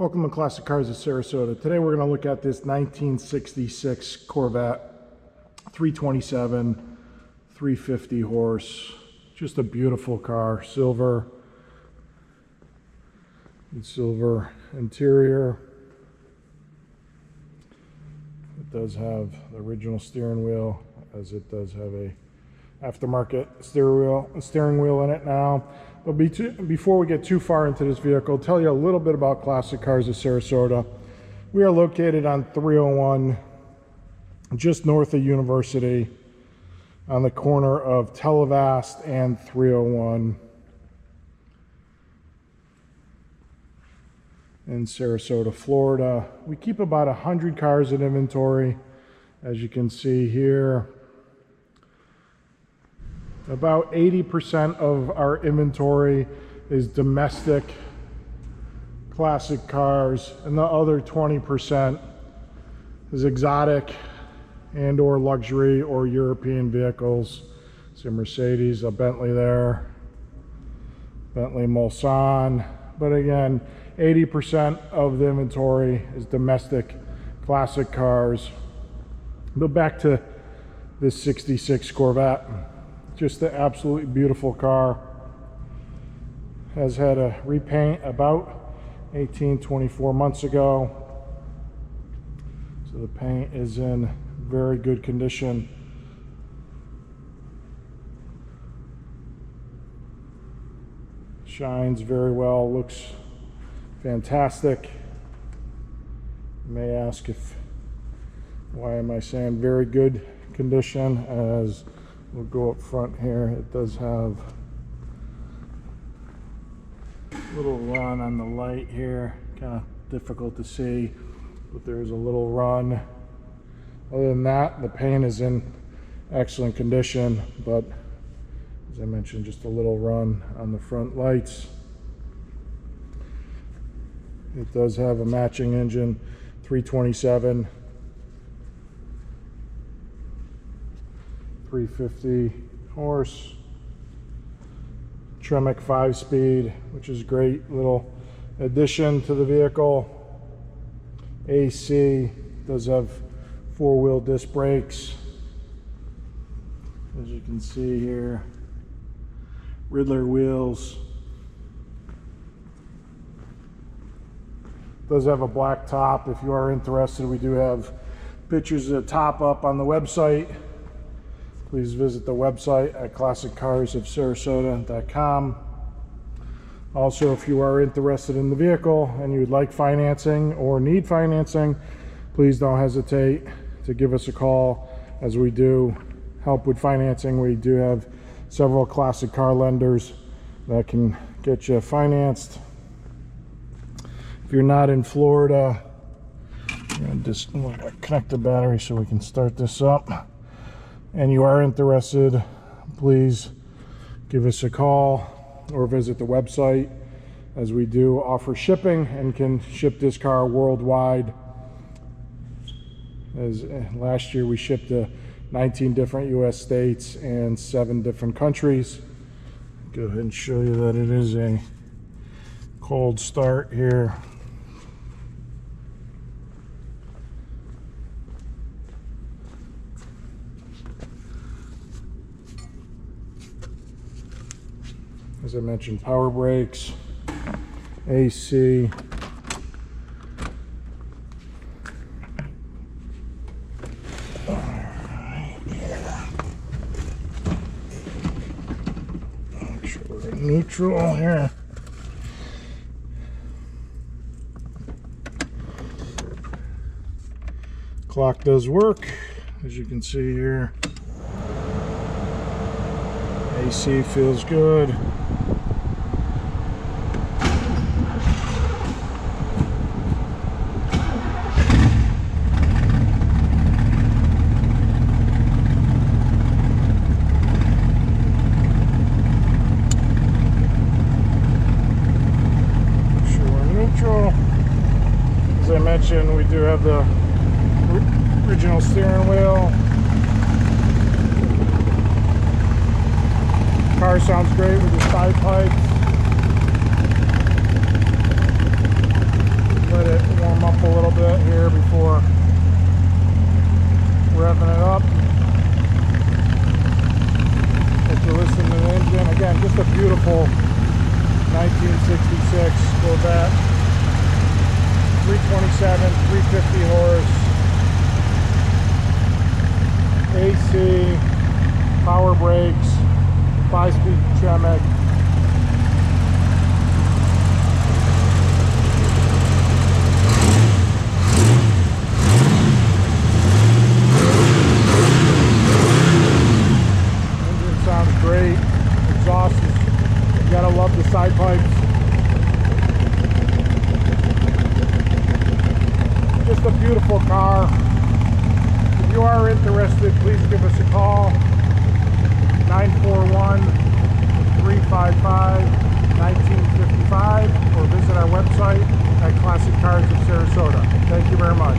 Welcome to Classic Cars of Sarasota. Today we're going to look at this 1966 Corvette 327 350 horse. Just a beautiful car. Silver interior. It does have the original steering wheel, as it does have a aftermarket steering wheel in it now. But before we get too far into this vehicle, I'll tell you a little bit about Classic Cars of Sarasota. We are located on 301, just north of University, on the corner of Televast and 301 in Sarasota, Florida. We keep about 100 cars in inventory, as you can see here. About 80% of our inventory is domestic classic cars, and the other 20% is exotic and or luxury or European vehicles. See a Mercedes, a Bentley there, Bentley Mulsanne. But again, 80% of the inventory is domestic classic cars. But back to this 66 Corvette. Just an absolutely beautiful car. Has had a repaint about 24 months ago. So the paint is in very good condition. Shines very well, looks fantastic. You may ask why am I saying very good condition, as we'll go up front here. It does have a little run on the light here, kind of difficult to see, but there's a little run. Other than that, the paint is in excellent condition, but as I mentioned, just a little run on the front lights. It does have a matching engine, 327 350 horse, Tremec 5-speed, which is great little addition to the vehicle. AC, does have 4-wheel disc brakes, as you can see here. Riddler wheels. Does have a black top. If you are interested, we do have pictures of the top up on the website. Please visit the website at classiccarsofsarasota.com. Also, if you are interested in the vehicle and you would like financing or need financing, please don't hesitate to give us a call, as we do help with financing. We do have several classic car lenders that can get you financed. If you're not in Florida, I'm gonna connect the battery so we can start this up, and you are interested, please give us a call or visit the website, as we do offer shipping and can ship this car worldwide. As last year we shipped to 19 different US states and 7 different countries. Go ahead and show you that it is a cold start here. As I mentioned, power brakes, AC. All right, here. Make sure we're in neutral here. Clock does work, as you can see here. AC feels good. As I mentioned, we do have the original steering wheel. Car sounds great with the side pipes. Tasteful 1966 Corvette, 327, 350 horse, AC, power brakes, 5-speed Chevrolet. Engine sounds great. Exhaust is, you gotta love the side pipes. Just a beautiful car. If you are interested, please give us a call, 941-355-1955, or visit our website at Classic Cars of Sarasota. Thank you very much.